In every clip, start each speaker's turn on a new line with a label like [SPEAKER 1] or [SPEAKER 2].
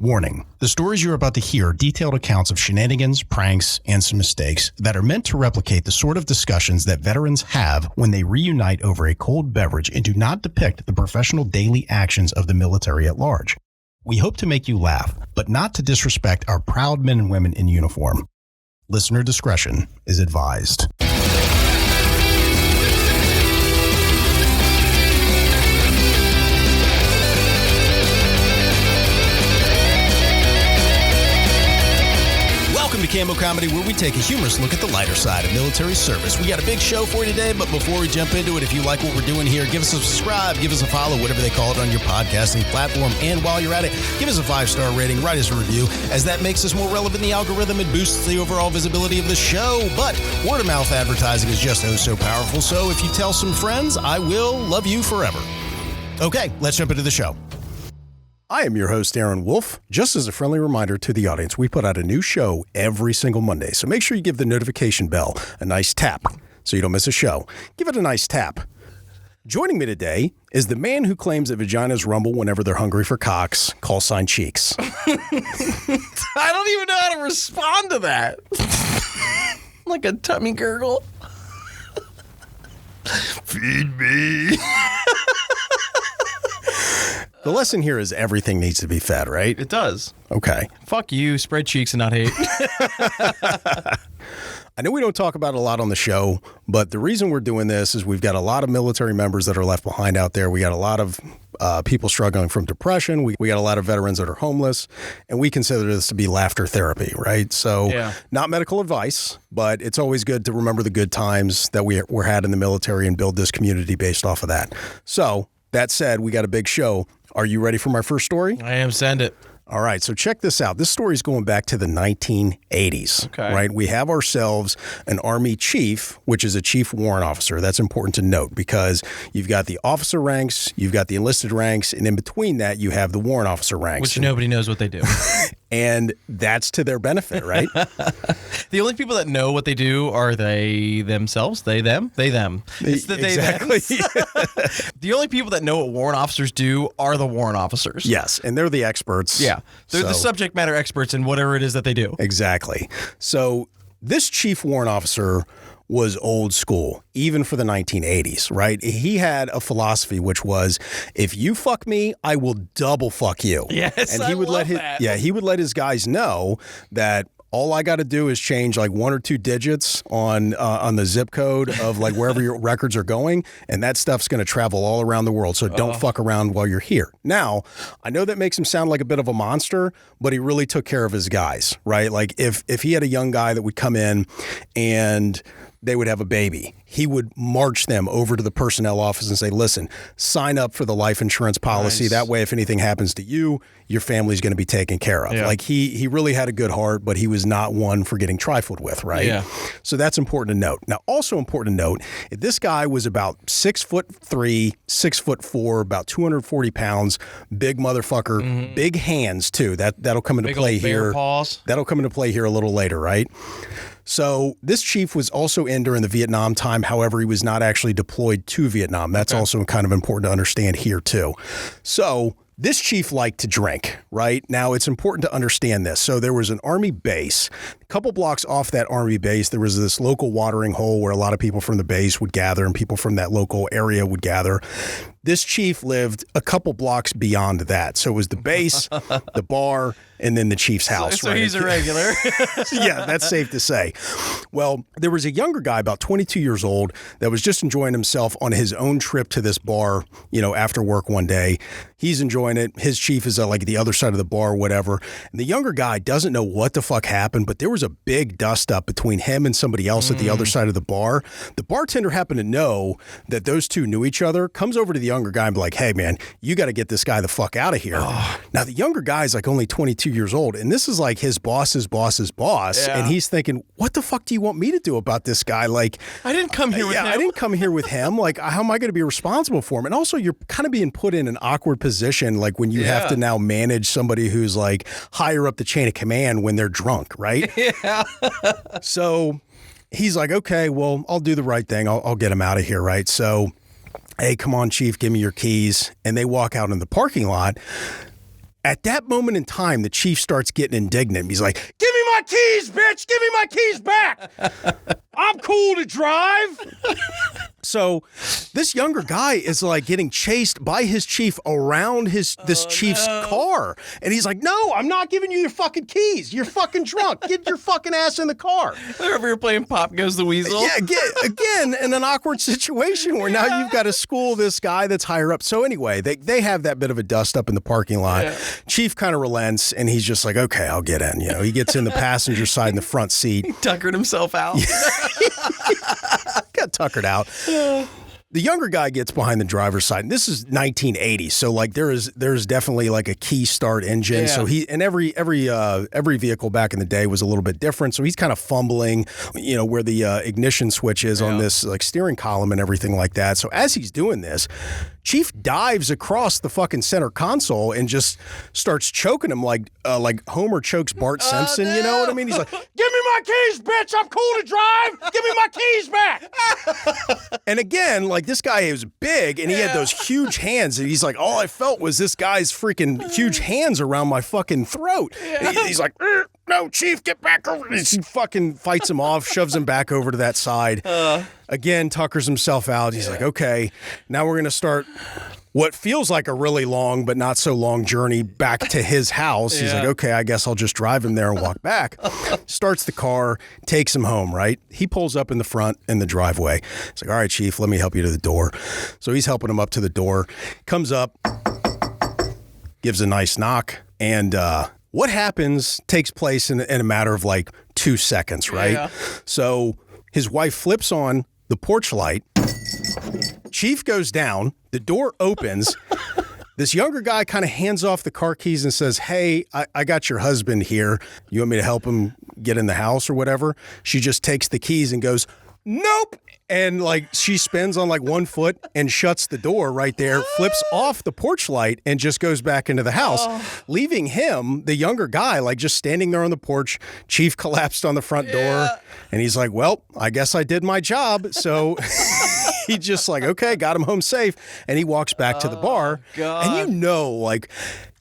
[SPEAKER 1] Warning, the stories you're about to hear are detailed accounts of shenanigans, pranks, and some mistakes that are meant to replicate the sort of discussions that veterans have when they reunite over a cold beverage and do not depict the professional daily actions of the military at large. We hope to make you laugh, but not to disrespect our proud men and women in uniform. Listener discretion is advised. Welcome to Cammo Comedy, where we take a humorous look at the lighter side of military service. We got a big show for you today, but before we jump into it, if you like what we're doing here, give us a subscribe, give us a follow, whatever they call it on your podcasting platform. And while you're at it, give us a 5-star rating, write us a review, as that makes us more relevant in the algorithm and boosts the overall visibility of the show. But word-of-mouth advertising is just so powerful, so if you tell some friends, I will love you forever. Okay, let's jump into the show. I am your host, Aaron Wolf. Just as a friendly reminder to the audience, we put out a new show every single Monday, so make sure you give the notification bell a nice tap so you don't miss a show. Give it a nice tap. Joining me today is the man who claims that vaginas rumble whenever they're hungry for cocks, call sign Cheeks.
[SPEAKER 2] I don't even know how to respond to that. Like a tummy gurgle.
[SPEAKER 1] Feed me. The lesson here is everything needs to be fed, right?
[SPEAKER 2] It does.
[SPEAKER 1] Okay.
[SPEAKER 2] Fuck you, spread cheeks and not hate.
[SPEAKER 1] I know we don't talk about it a lot on the show, but the reason we're doing this is we've got a lot of military members that are left behind out there. We got a lot of people struggling from depression. We got a lot of veterans that are homeless, and we consider this to be laughter therapy, right? So Not medical advice, but it's always good to remember the good times that we had in the military and build this community based off of that. So that said, we got a big show. Are you ready for my first story?
[SPEAKER 2] I am. Send it.
[SPEAKER 1] All right, so check this out. This story is going back to the 1980s, right? We have ourselves an Army chief, which is a chief warrant officer. That's important to note because you've got the officer ranks, you've got the enlisted ranks, and in between that, you have the warrant officer ranks.
[SPEAKER 2] Which nobody knows what they do.
[SPEAKER 1] And that's to their benefit, right?
[SPEAKER 2] The only people that know what they do are they themselves, they, them, they, them. It's the they,
[SPEAKER 1] exactly.
[SPEAKER 2] The only people that know what warrant officers do are the warrant officers.
[SPEAKER 1] Yes, and they're the experts.
[SPEAKER 2] Yeah, they're the subject matter experts in whatever it is that they do.
[SPEAKER 1] Exactly. So this chief warrant officer was old school, even for the 1980s, right? He had a philosophy which was, if you fuck me, I will double fuck you.
[SPEAKER 2] Yes,
[SPEAKER 1] and he would let his guys know that all I got to do is change like 1 or 2 digits on the zip code of like wherever your records are going, and that stuff's going to travel all around the world. So don't fuck around while you're here. Now, I know that makes him sound like a bit of a monster, but he really took care of his guys, right? Like if he had a young guy that would come in and they would have a baby, he would march them over to the personnel office and say, listen, sign up for the life insurance policy. Nice. That way, if anything happens to you, your family's going to be taken care of. Yeah. Like he really had a good heart, but he was not one for getting trifled with, right? Yeah. So that's important to note. Now, also important to note, this guy was about 6'3", 6'4", about 240 pounds, big motherfucker, big hands too. That'll come into play here.
[SPEAKER 2] Paws.
[SPEAKER 1] That'll come into play here a little later, right? So this chief was also in during the Vietnam time. However, he was not actually deployed to Vietnam. That's also kind of important to understand here too. So this chief liked to drink, right? Now, it's important to understand this. So there was an Army base. A couple blocks off that Army base, there was this local watering hole where a lot of people from the base would gather and people from that local area would gather. This chief lived a couple blocks beyond that. So it was the base, the bar, and then the chief's house.
[SPEAKER 2] So
[SPEAKER 1] right?
[SPEAKER 2] He's a regular.
[SPEAKER 1] Yeah, that's safe to say. Well, there was a younger guy, about 22 years old, that was just enjoying himself on his own trip to this bar, after work one day. He's enjoying it. His chief is like the other side of the bar, whatever. And the younger guy doesn't know what the fuck happened, but there was a big dust up between him and somebody else at the other side of the bar. The bartender happened to know that those two knew each other, comes over to the younger guy and be like, hey, man, you got to get this guy the fuck out of here. Oh. Now, the younger guy's like only 22 years old, and this is like his boss's boss's boss. Yeah. And he's thinking, what the fuck do you want me to do about this guy? Like,
[SPEAKER 2] I didn't come here with him.
[SPEAKER 1] I didn't come here with him. Like, how am I going to be responsible for him? And also, you're kind of being put in an awkward position, like when you have to now manage somebody who's like higher up the chain of command when they're drunk, right?
[SPEAKER 2] Yeah.
[SPEAKER 1] So he's like, okay, well, I'll do the right thing. I'll get him out of here, right? So, hey, come on, Chief, give me your keys. And they walk out in the parking lot. At that moment in time, the chief starts getting indignant. He's like, give me my keys, bitch! Give me my keys back! I'm cool to drive! So this younger guy is like getting chased by his chief around this chief's car. And he's like, no, I'm not giving you your fucking keys. You're fucking drunk. Get your fucking ass in the car.
[SPEAKER 2] Whenever you're playing Pop Goes the Weasel.
[SPEAKER 1] Yeah, again, in an awkward situation where now you've got to school this guy that's higher up. So anyway, they have that bit of a dust up in the parking lot. Yeah. Chief kind of relents, and he's just like, okay, I'll get in. You know, he gets in the passenger side in the front seat.
[SPEAKER 2] He tuckered himself out.
[SPEAKER 1] Got tuckered out. The younger guy gets behind the driver's side, and this is 1980, so like there's definitely like a key start engine. Yeah. So every vehicle back in the day was a little bit different. So he's kind of fumbling, you know, where the ignition switch is on this like steering column and everything like that. So as he's doing this, Chief dives across the fucking center console and just starts choking him like Homer chokes Bart Simpson. No. You know what I mean? He's like, "Give me my keys, bitch! I'm cool to drive. Give me my keys back." And again, like this guy is big and he had those huge hands, and he's like, all I felt was this guy's freaking huge hands around my fucking throat. Yeah. He's like, no, Chief, get back over. He fucking fights him off, shoves him back over to that side. Again, tuckers himself out. He's like, okay, now we're going to start what feels like a really long but not so long journey back to his house. He's like, okay, I guess I'll just drive him there and walk back. Starts the car, takes him home, right? He pulls up in the front in the driveway. He's like, all right, Chief, let me help you to the door. So he's helping him up to the door, comes up, gives a nice knock, and what happens takes place in a matter of like 2 seconds, right? Yeah. So his wife flips on the porch light. Chief goes down. The door opens. This younger guy kind of hands off the car keys and says, hey, I got your husband here. You want me to help him get in the house or whatever? She just takes the keys and goes, nope. And like she spins on like 1 foot and shuts the door right there, flips off the porch light and just goes back into the house, leaving him, the younger guy, like just standing there on the porch. Chief collapsed on the front door and he's like, well, I guess I did my job. So he just like, okay, got him home safe. And he walks back to the bar. God. And you know, like,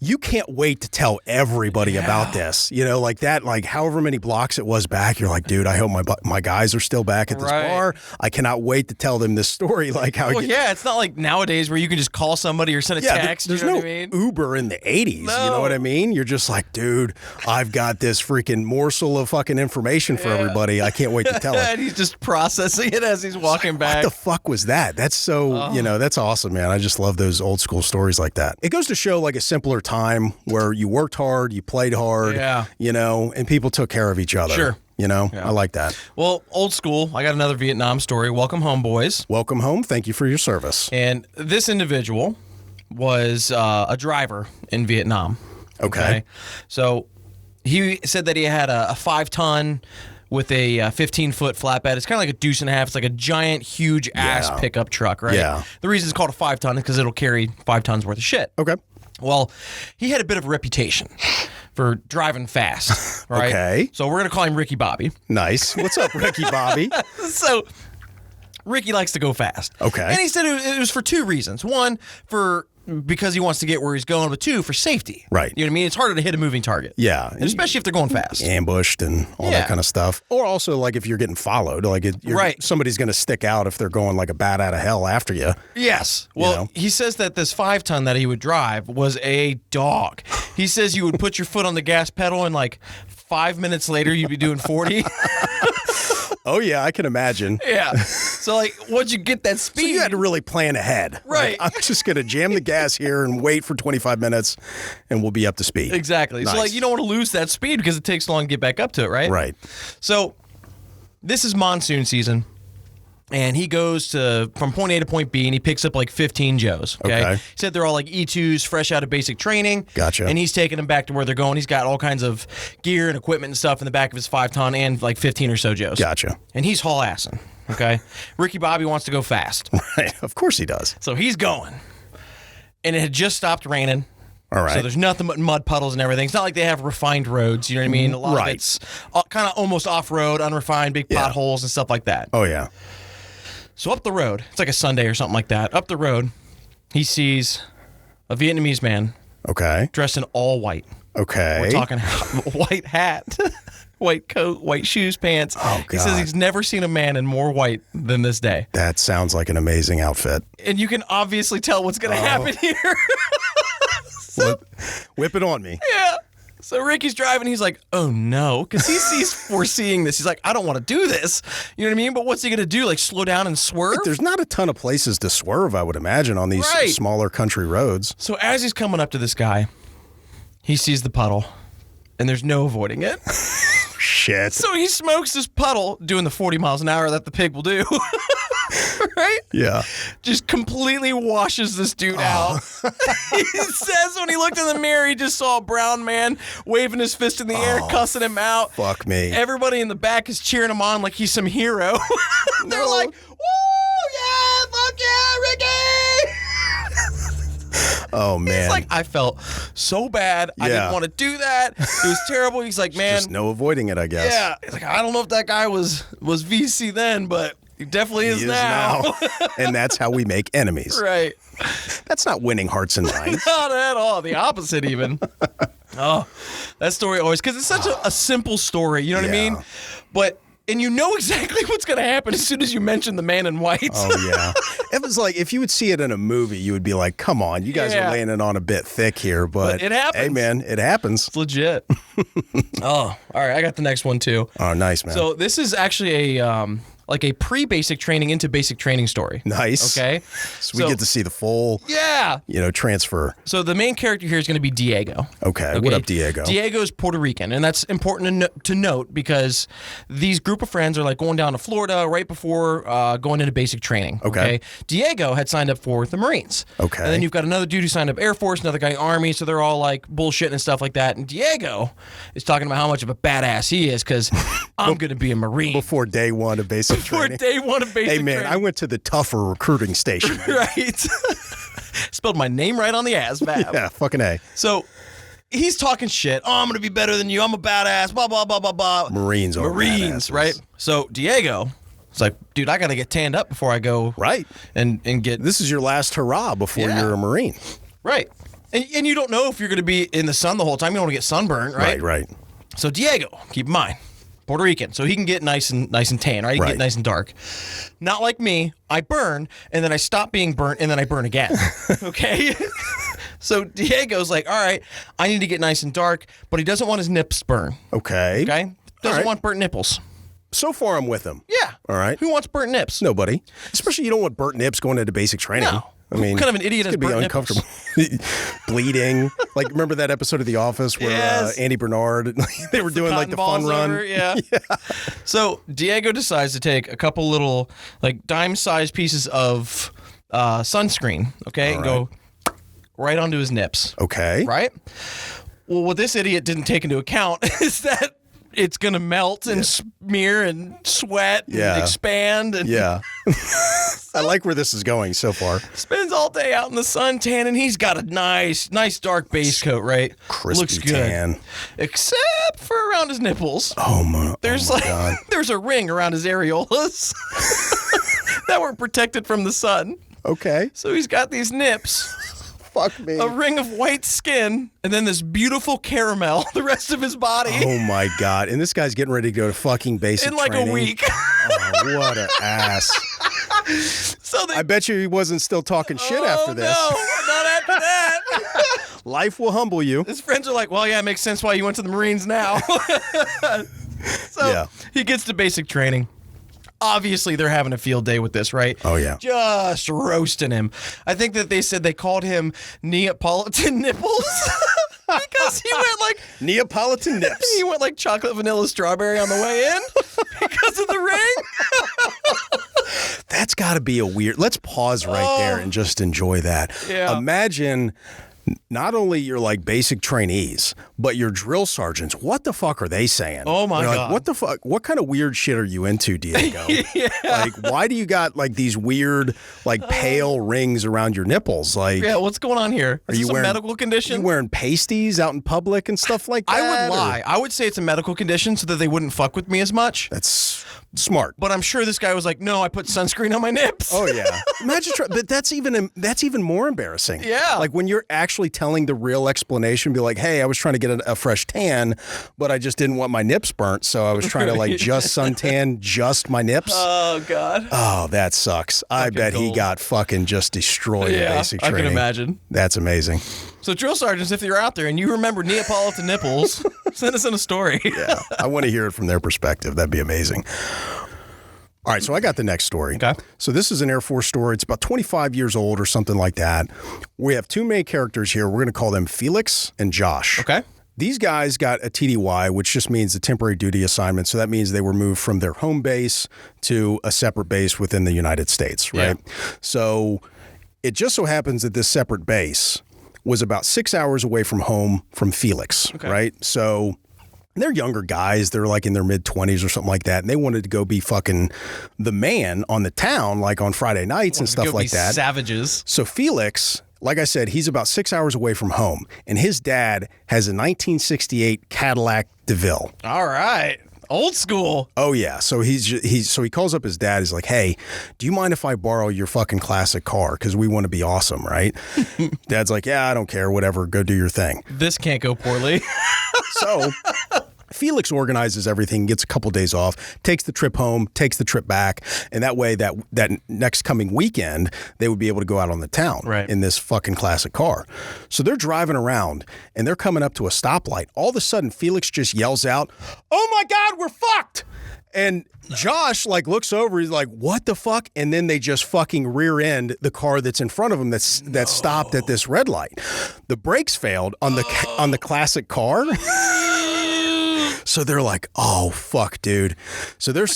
[SPEAKER 1] you can't wait to tell everybody about this. You know, like that, like however many blocks it was back, you're like, dude, I hope my guys are still back at this bar. I cannot wait to tell them this story. Like how
[SPEAKER 2] it's not like nowadays where you can just call somebody or send a text.
[SPEAKER 1] There's
[SPEAKER 2] you know
[SPEAKER 1] no
[SPEAKER 2] what I mean?
[SPEAKER 1] Uber in the 80s. No. You know what I mean? You're just like, dude, I've got this freaking morsel of fucking information for everybody. I can't wait to tell it.
[SPEAKER 2] And he's just processing it as he's walking back.
[SPEAKER 1] What the fuck was that? That's so, you know, that's awesome, man. I just love those old school stories like that. It goes to show like a simpler time where you worked hard, you played hard, you know, and people took care of each other. Sure. You know, I like that.
[SPEAKER 2] Well, old school, I got another Vietnam story. Welcome home, boys.
[SPEAKER 1] Welcome home. Thank you for your service.
[SPEAKER 2] And this individual was a driver in Vietnam.
[SPEAKER 1] Okay.
[SPEAKER 2] So he said that he had a 5-ton with a 15-foot flatbed. It's kind of like a deuce and a half. It's like a giant, huge ass pickup truck, right?
[SPEAKER 1] Yeah.
[SPEAKER 2] The reason it's called a 5-ton is because it'll carry 5 tons worth of shit.
[SPEAKER 1] Okay.
[SPEAKER 2] Well, he had a bit of a reputation for driving fast, right?
[SPEAKER 1] Okay.
[SPEAKER 2] So we're going to call him Ricky Bobby.
[SPEAKER 1] Nice. What's up, Ricky Bobby?
[SPEAKER 2] So Ricky likes to go fast.
[SPEAKER 1] Okay.
[SPEAKER 2] And he said it was for 2 reasons. One, because he wants to get where he's going, but 2, for safety.
[SPEAKER 1] Right.
[SPEAKER 2] You know what I mean? It's harder to hit a moving target.
[SPEAKER 1] Yeah.
[SPEAKER 2] And especially if they're going fast.
[SPEAKER 1] Ambushed and all that kind of stuff. Or also, like, if you're getting followed, like, somebody's going to stick out if they're going like a bat out of hell after you.
[SPEAKER 2] Yes. Well, he says that this 5-ton that he would drive was a dog. He says you would put your foot on the gas pedal and like 5 minutes later you'd be doing 40.
[SPEAKER 1] Oh, yeah, I can imagine.
[SPEAKER 2] Yeah. So, like, once you get that speed...
[SPEAKER 1] So you had to really plan ahead.
[SPEAKER 2] Right.
[SPEAKER 1] Like, I'm just going to jam the gas here and wait for 25 minutes, and we'll be up to speed.
[SPEAKER 2] Exactly. Nice. So, like, you don't want to lose that speed because it takes long to get back up to it, right?
[SPEAKER 1] Right.
[SPEAKER 2] So, this is monsoon season, and he goes from point A to point B, and he picks up, like, 15 Joes, okay? He said they're all, like, E2s, fresh out of basic training.
[SPEAKER 1] Gotcha.
[SPEAKER 2] And he's taking them back to where they're going. He's got all kinds of gear and equipment and stuff in the back of his 5-ton and, like, 15 or so Joes.
[SPEAKER 1] Gotcha.
[SPEAKER 2] And he's haul-assing, okay? Ricky Bobby wants to go fast.
[SPEAKER 1] Right. Of course he does.
[SPEAKER 2] So he's going. And it had just stopped raining.
[SPEAKER 1] All right.
[SPEAKER 2] So there's nothing but mud puddles and everything. It's not like they have refined roads. You know what I mean? A lot of it's kind of almost off-road, unrefined, big potholes and stuff like that.
[SPEAKER 1] Oh, yeah.
[SPEAKER 2] So up the road, it's like a Sunday or something like that. Up the road, he sees a Vietnamese man
[SPEAKER 1] Okay.
[SPEAKER 2] Dressed in all white.
[SPEAKER 1] Okay.
[SPEAKER 2] We're talking white hat, white coat, white shoes, pants.
[SPEAKER 1] Oh, God.
[SPEAKER 2] He says he's never seen a man in more white than this day.
[SPEAKER 1] That sounds like an amazing outfit.
[SPEAKER 2] And you can obviously tell what's going to happen here.
[SPEAKER 1] Whip it on me.
[SPEAKER 2] Yeah. So Ricky's driving. He's like, oh, no. Because he's foreseeing this. He's like, I don't want to do this. You know what I mean? But what's he going to do? Like slow down and swerve?
[SPEAKER 1] There's not a ton of places to swerve, I would imagine, on these smaller country roads.
[SPEAKER 2] So as he's coming up to this guy, he sees the puddle. And there's no avoiding it.
[SPEAKER 1] Shit.
[SPEAKER 2] So he smokes this puddle doing the 40 miles an hour that the pig will do. Right?
[SPEAKER 1] Yeah.
[SPEAKER 2] Just completely washes this dude out. He says when he looked in the mirror, he just saw a brown man waving his fist in the air, cussing him out.
[SPEAKER 1] Fuck me.
[SPEAKER 2] Everybody in the back is cheering him on like he's some hero. They're like, woo, yeah, fuck yeah, Ricky!
[SPEAKER 1] Oh, man.
[SPEAKER 2] He's like, I felt so bad. I didn't want to do that. It was terrible. He's like, man.
[SPEAKER 1] Just no avoiding it, I guess.
[SPEAKER 2] Yeah. He's like, I don't know if that guy was VC then, but he definitely is now.
[SPEAKER 1] And that's how we make enemies.
[SPEAKER 2] Right.
[SPEAKER 1] That's not winning hearts and minds.
[SPEAKER 2] Not at all. The opposite, even. Oh, that story always, because it's such a simple story. You know what I mean? But. And you know exactly what's going to happen as soon as you mention the man in white.
[SPEAKER 1] Oh, yeah. It was like, if you would see it in a movie, you would be like, come on, you guys are laying it on a bit thick here. But
[SPEAKER 2] it happens.
[SPEAKER 1] Hey, man, it happens.
[SPEAKER 2] It's legit. Oh, all right. I got the next one, too.
[SPEAKER 1] Oh, nice, man.
[SPEAKER 2] So this is actually a pre-basic training into basic training story.
[SPEAKER 1] Nice.
[SPEAKER 2] Okay.
[SPEAKER 1] So we get to see the full, transfer.
[SPEAKER 2] So the main character here is going to be Diego.
[SPEAKER 1] Okay. What up, Diego?
[SPEAKER 2] Diego is Puerto Rican, and that's important to note because these group of friends are like going down to Florida right before going into basic training. Okay. Diego had signed up for the Marines.
[SPEAKER 1] Okay.
[SPEAKER 2] And then you've got another dude who signed up Air Force, another guy Army, so they're all like bullshitting and stuff like that. And Diego is talking about how much of a badass he is because I'm going to be a Marine.
[SPEAKER 1] Before day one of basic training.
[SPEAKER 2] Before day one of basic training.
[SPEAKER 1] Hey, man, I went to the tougher recruiting station.
[SPEAKER 2] Right. Spelled my name right on the ASVAB.
[SPEAKER 1] Yeah, fucking A.
[SPEAKER 2] So he's talking shit. Oh, I'm going to be better than you. I'm a badass. Blah, blah, blah, blah, blah.
[SPEAKER 1] Marines,
[SPEAKER 2] right? So Diego, it's like, dude, I got to get tanned up before I go.
[SPEAKER 1] Right.
[SPEAKER 2] And get.
[SPEAKER 1] This is your last hurrah before you're a Marine.
[SPEAKER 2] Right. And you don't know if you're going to be in the sun the whole time. You don't want to get sunburned, right?
[SPEAKER 1] Right.
[SPEAKER 2] So Diego, keep in mind, Puerto Rican, so he can get nice and tan, right? He can get nice and dark. Not like me. I burn, and then I stop being burnt, and then I burn again. Okay? So Diego's like, all right, I need to get nice and dark, but he doesn't want his nips burn.
[SPEAKER 1] Okay?
[SPEAKER 2] Doesn't want burnt nipples.
[SPEAKER 1] So far, I'm with him.
[SPEAKER 2] Yeah.
[SPEAKER 1] All right.
[SPEAKER 2] Who wants burnt nips?
[SPEAKER 1] Nobody. Especially you don't want burnt nips going into basic training.
[SPEAKER 2] No.
[SPEAKER 1] I mean,
[SPEAKER 2] what kind of an idiot is
[SPEAKER 1] burnt
[SPEAKER 2] burnt
[SPEAKER 1] uncomfortable. Bleeding. Like, remember that episode of The Office where Andy Bernard, they were doing like the fun run?
[SPEAKER 2] Yeah. So Diego decides to take a couple little like dime-sized pieces of sunscreen, and go right onto his nips.
[SPEAKER 1] Okay.
[SPEAKER 2] Right? Well, what this idiot didn't take into account is that it's going to melt and smear and sweat and expand. And
[SPEAKER 1] I like where this is going so far.
[SPEAKER 2] Spends all day out in the sun tanning. He's got a nice dark base coat, right?
[SPEAKER 1] Crispy
[SPEAKER 2] Looks good.
[SPEAKER 1] tan.
[SPEAKER 2] Except for around his nipples.
[SPEAKER 1] Oh my
[SPEAKER 2] God. There's a ring around his areolas that weren't protected from the sun.
[SPEAKER 1] Okay.
[SPEAKER 2] So he's got these nips.
[SPEAKER 1] Fuck me.
[SPEAKER 2] A ring of white skin, and then this beautiful caramel the rest of his body.
[SPEAKER 1] Oh my God. And this guy's getting ready to go to fucking basic
[SPEAKER 2] in like
[SPEAKER 1] training.
[SPEAKER 2] a week.
[SPEAKER 1] Oh, what an ass. I bet you he wasn't still talking shit after this.
[SPEAKER 2] No, not after that.
[SPEAKER 1] Life will humble you.
[SPEAKER 2] His friends are like, well, yeah, it makes sense why you went to the Marines now. So he gets to basic training. Obviously, they're having a field day with this, right?
[SPEAKER 1] Oh, yeah.
[SPEAKER 2] Just roasting him. I think that they said they called him Neapolitan nipples. Because he went like...
[SPEAKER 1] Neapolitan nips.
[SPEAKER 2] He went like chocolate, vanilla, strawberry on the way in because of the ring.
[SPEAKER 1] That's got to be a weird... Let's pause right there and just enjoy that.
[SPEAKER 2] Yeah.
[SPEAKER 1] Imagine... Not only your like basic trainees, but your drill sergeants. What the fuck are they saying?
[SPEAKER 2] Oh my God.
[SPEAKER 1] Like, what the fuck? What kind of weird shit are you into, Diego? Like, why do you got like these weird, like pale rings around your nipples? Like,
[SPEAKER 2] what's going on here? Is this a medical condition?
[SPEAKER 1] Are you wearing pasties out in public and stuff like that?
[SPEAKER 2] I would lie. I would say it's a medical condition so that they wouldn't fuck with me as much.
[SPEAKER 1] That's smart.
[SPEAKER 2] But I'm sure this guy was like, no, I put sunscreen on my nips.
[SPEAKER 1] Oh yeah. Imagine, but that's even more embarrassing.
[SPEAKER 2] Yeah.
[SPEAKER 1] Like when you're actually actually telling the real explanation, be like, hey, I was trying to get a fresh tan, but I just didn't want my nips burnt, so I was trying to like just suntan just my nips.
[SPEAKER 2] Oh, God.
[SPEAKER 1] Oh, that sucks. I bet he got fucking just destroyed in basic training.
[SPEAKER 2] I can imagine.
[SPEAKER 1] That's amazing.
[SPEAKER 2] So drill sergeants, if you're out there and you remember Neapolitan nipples, send us in a story.
[SPEAKER 1] Yeah, I want to hear it from their perspective. That'd be amazing. All right, so I got the next story.
[SPEAKER 2] Okay.
[SPEAKER 1] So this is an Air Force story. It's about 25 years old or something like that. We have two main characters here. We're going to call them Felix and Josh.
[SPEAKER 2] Okay.
[SPEAKER 1] These guys got a TDY, which just means a temporary duty assignment. So that means they were moved from their home base to a separate base within the United States, right? Yeah. So it just so happens that this separate base was about 6 hours away from home from Felix, right? So they're younger guys. They're like in their mid-20s or something like that. And they wanted to go be fucking the man on the town, like on Friday nights and stuff like that.
[SPEAKER 2] Savages.
[SPEAKER 1] So Felix, like I said, he's about 6 hours away from home. And his dad has a 1968 Cadillac DeVille.
[SPEAKER 2] All right. Old school.
[SPEAKER 1] Oh, yeah. So he calls up his dad. He's like, hey, do you mind if I borrow your fucking classic car? Because we want to be awesome, right? Dad's like, yeah, I don't care. Whatever. Go do your thing.
[SPEAKER 2] This can't go poorly.
[SPEAKER 1] So Felix organizes everything, gets a couple days off, takes the trip home, takes the trip back, and that way that next coming weekend, they would be able to go out on the town in this fucking classic car. So they're driving around, and they're coming up to a stoplight. All of a sudden, Felix just yells out, oh my God, we're fucked! And Josh like looks over, he's like, what the fuck? And then they just fucking rear end the car that's in front of them that stopped at this red light. The brakes failed on the classic car. So they're like, oh, fuck, dude. So they're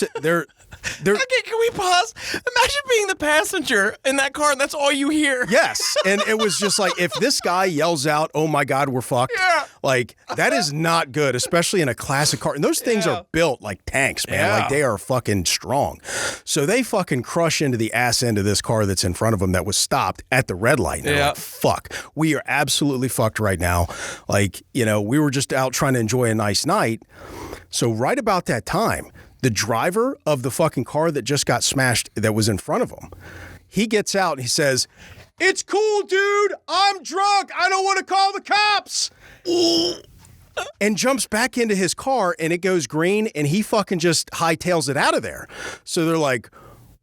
[SPEAKER 2] Okay, can we pause? Imagine being the passenger in that car and that's all you hear.
[SPEAKER 1] Yes. And it was just like, if this guy yells out, oh my God, we're fucked. Yeah. Like, that is not good, especially in a classic car. And those things are built like tanks, man. Yeah. Like, they are fucking strong. So they fucking crush into the ass end of this car that's in front of them that was stopped at the red light. And they're like, fuck, we are absolutely fucked right now. Like, you know, we were just out trying to enjoy a nice night. So right about that time, the driver of the fucking car that just got smashed that was in front of him, he gets out and he says, it's cool, dude. I'm drunk. I don't want to call the cops. And jumps back into his car and it goes green and he fucking just hightails it out of there. So they're like,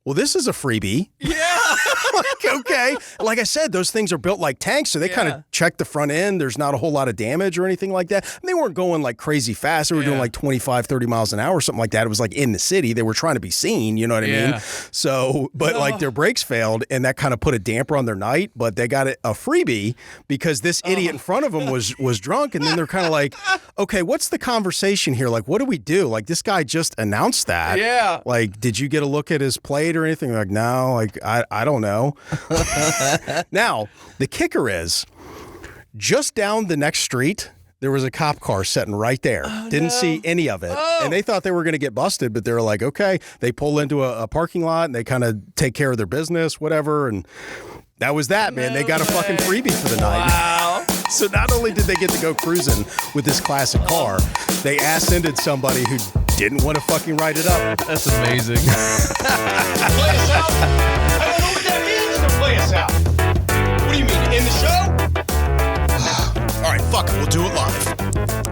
[SPEAKER 1] well, this is a freebie. Yeah. Like, okay. Like I said, those things are built like tanks, so they kind of check the front end. There's not a whole lot of damage or anything like that. And they weren't going like crazy fast. They were doing like 25, 30 miles an hour or something like that. It was like in the city. They were trying to be seen, you know what I mean? So, but like their brakes failed and that kind of put a damper on their night, but they got a freebie because this idiot in front of them was drunk. And then they're kind of like, okay, what's the conversation here? Like, what do we do? Like, this guy just announced that. Yeah. Like, did you get a look at his plate or anything? Like, no, like, I don't know. Now, the kicker is, just down the next street, there was a cop car sitting right there. Didn't see any of it. And they thought they were going to get busted, but they were like, okay. They pull into a parking lot and they kind of take care of their business, whatever. And that was that, man. They got a fucking freebie for the night. Wow. So not only did they get to go cruising with this classic car, they ass-ended somebody who didn't want to fucking write it up.
[SPEAKER 2] That's amazing.
[SPEAKER 1] Play us out? I don't know what that means to play us out. What do you mean, in the show? All right, fuck it. We'll do it live.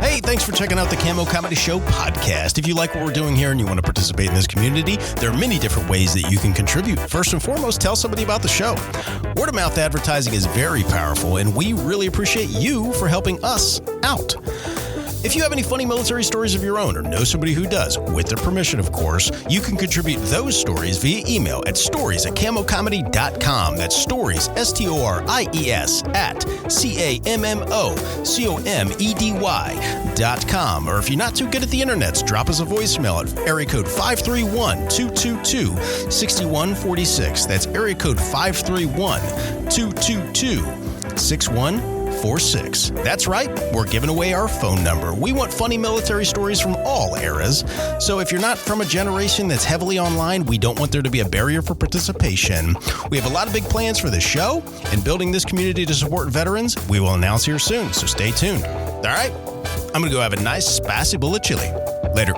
[SPEAKER 1] Hey, thanks for checking out the Cammo Comedy Show Podcast. If you like what we're doing here and you want to participate in this community, there are many different ways that you can contribute. First and foremost, tell somebody about the show. Word of mouth advertising is very powerful, and we really appreciate you for helping us out. If you have any funny military stories of your own or know somebody who does, with their permission, of course, you can contribute those stories via email at stories@cammocomedy.com. That's stories, STORIES, at CAMMOCOMEDY.com. Or if you're not too good at the internets, drop us a voicemail at area code 531-222-6146. That's area code 531-222-6146. That's right, we're giving away our phone number. We want funny military stories from all eras. So if you're not from a generation that's heavily online, we don't want there to be a barrier for participation. We have a lot of big plans for this show, and building this community to support veterans, we will announce here soon, so stay tuned. All right, I'm going to go have a nice spicy bowl of chili. Later.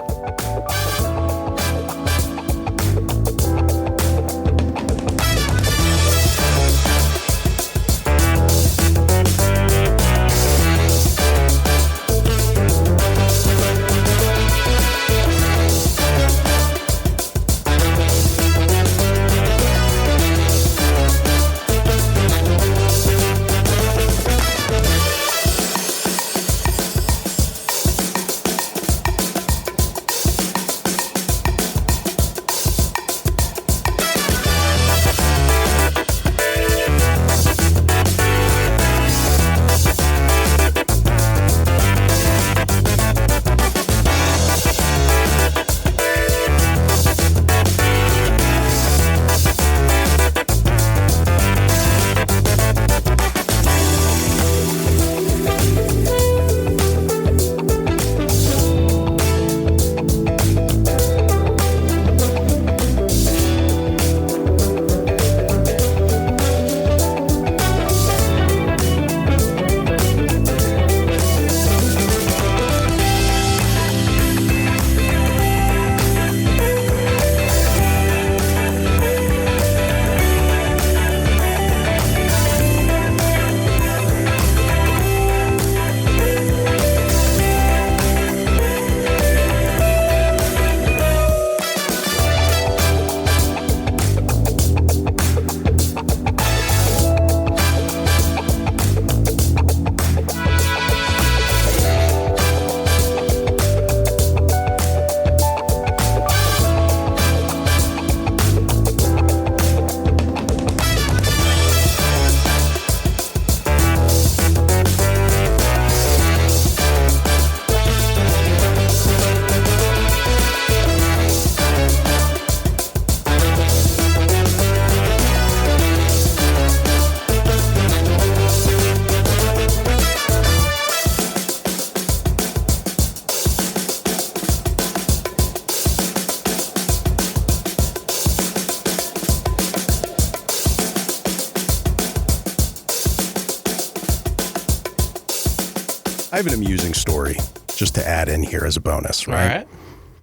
[SPEAKER 1] I have an amusing story just to add in here as a bonus, right?
[SPEAKER 2] All right.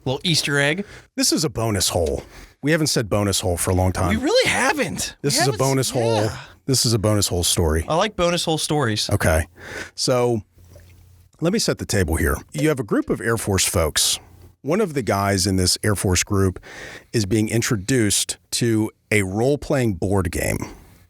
[SPEAKER 2] Little Easter egg.
[SPEAKER 1] This is a bonus hole. We haven't said bonus hole for a long time.
[SPEAKER 2] We really haven't.
[SPEAKER 1] This is a bonus hole. This is a bonus hole story.
[SPEAKER 2] I like bonus hole stories.
[SPEAKER 1] Okay. So let me set the table here. You have a group of Air Force folks. One of the guys in this Air Force group is being introduced to a role-playing board game,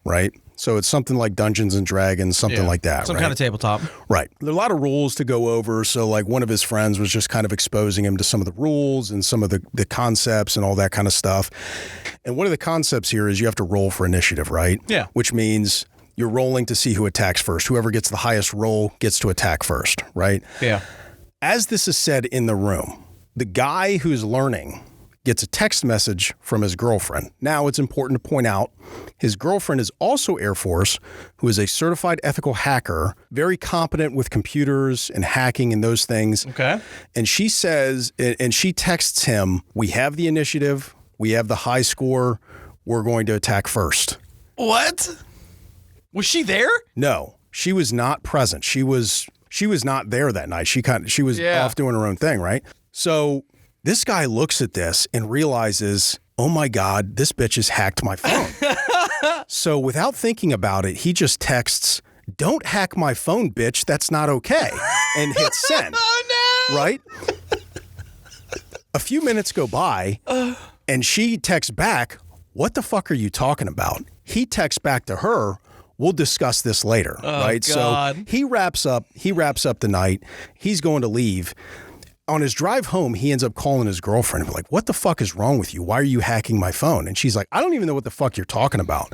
[SPEAKER 1] right? So it's something like Dungeons and Dragons, something like that,
[SPEAKER 2] Some
[SPEAKER 1] right?
[SPEAKER 2] kind of tabletop.
[SPEAKER 1] Right. There are a lot of rules to go over. So like one of his friends was just kind of exposing him to some of the rules and some of the concepts and all that kind of stuff. And one of the concepts here is you have to roll for initiative, right?
[SPEAKER 2] Yeah.
[SPEAKER 1] Which means you're rolling to see who attacks first. Whoever gets the highest roll gets to attack first, right?
[SPEAKER 2] Yeah.
[SPEAKER 1] As this is said in the room, the guy who's learning gets a text message from his girlfriend. Now, it's important to point out his girlfriend is also Air Force, who is a certified ethical hacker, very competent with computers and hacking and those things.
[SPEAKER 2] Okay.
[SPEAKER 1] And she says, and she texts him, we have the initiative, we have the high score, we're going to attack first.
[SPEAKER 2] What? Was she there?
[SPEAKER 1] No, she was not present. She was not there that night. She was off doing her own thing, right? So this guy looks at this and realizes, oh my God, this bitch has hacked my phone. So without thinking about it, he just texts, don't hack my phone, bitch. That's not okay. And hits send.
[SPEAKER 2] Oh, no.
[SPEAKER 1] Right? A few minutes go by and she texts back, what the fuck are you talking about? He texts back to her, we'll discuss this later. Right?
[SPEAKER 2] God.
[SPEAKER 1] So he wraps up the night. He's going to leave. On his drive home, he ends up calling his girlfriend and be like, what the fuck is wrong with you? Why are you hacking my phone? And she's like, I don't even know what the fuck you're talking about.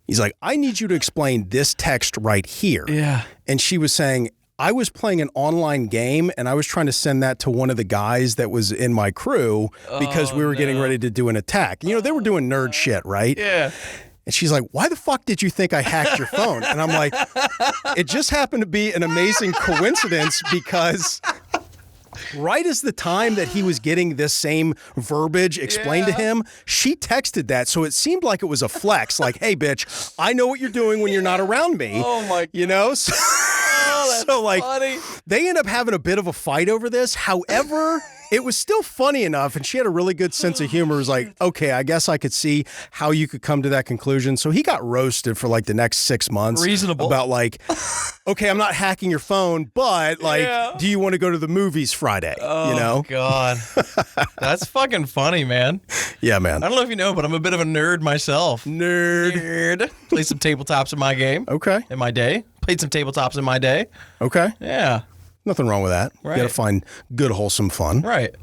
[SPEAKER 1] He's like, I need you to explain this text right here.
[SPEAKER 2] Yeah.
[SPEAKER 1] And she was saying, I was playing an online game and I was trying to send that to one of the guys that was in my crew because we were getting ready to do an attack. You know, they were doing nerd shit, right?
[SPEAKER 2] Yeah.
[SPEAKER 1] And she's like, why the fuck did you think I hacked your phone? And I'm like, it just happened to be an amazing coincidence because right as the time that he was getting this same verbiage explained to him, she texted that. So it seemed like it was a flex. Like, hey, bitch, I know what you're doing when you're not around me.
[SPEAKER 2] Oh, my God.
[SPEAKER 1] You know? So,
[SPEAKER 2] That's
[SPEAKER 1] like,
[SPEAKER 2] funny.
[SPEAKER 1] they end up having a bit of a fight over this. However, it was still funny enough, and she had a really good sense of humor. It was like, okay, I guess I could see how you could come to that conclusion. So he got roasted for like the next 6 months.
[SPEAKER 2] Reasonable.
[SPEAKER 1] About like, okay, I'm not hacking your phone, but like, do you want to go to the movies Friday?
[SPEAKER 2] Oh,
[SPEAKER 1] you know?
[SPEAKER 2] God. That's fucking funny, man.
[SPEAKER 1] Yeah, man.
[SPEAKER 2] I don't know if you know, but I'm a bit of a nerd myself. Nerd. Played some tabletops in my game.
[SPEAKER 1] Okay.
[SPEAKER 2] In my day. Played some tabletops in my day.
[SPEAKER 1] Okay.
[SPEAKER 2] Yeah.
[SPEAKER 1] Nothing wrong with that.
[SPEAKER 2] Right.
[SPEAKER 1] You got to find good, wholesome fun.
[SPEAKER 2] Right.